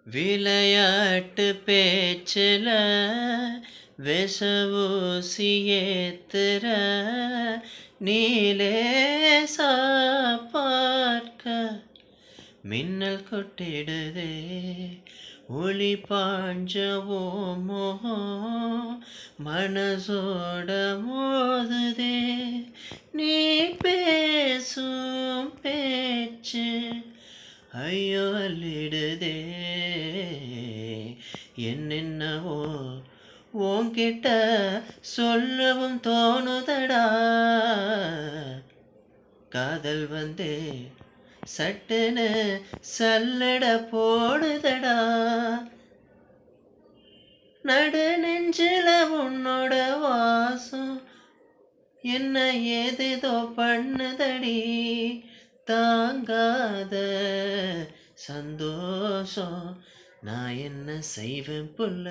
விளையாட்டு பேச்சுல விஷவூசி ஏத்துற நீலேசா பார்க்க மின்னல் கொட்டிடுதே ஒளி பாஞ்சவோ மோகம் மனசோட மோதுதே நீ பேசும் பேச்சு ஐயோ அள்ளிடுதே என்னென்னவோ உன்கிட்ட சொல்லவும் தோணுதடா காதல் வந்தே சட்டுன்னு சல்லட போடுதடா நடு நெஞ்சில உன்னோட வாசம் என்ன ஏதேதோ பண்ணுதடி தாங்காத சந்தோஷம் நான் என்ன செய்வேன் புள்ள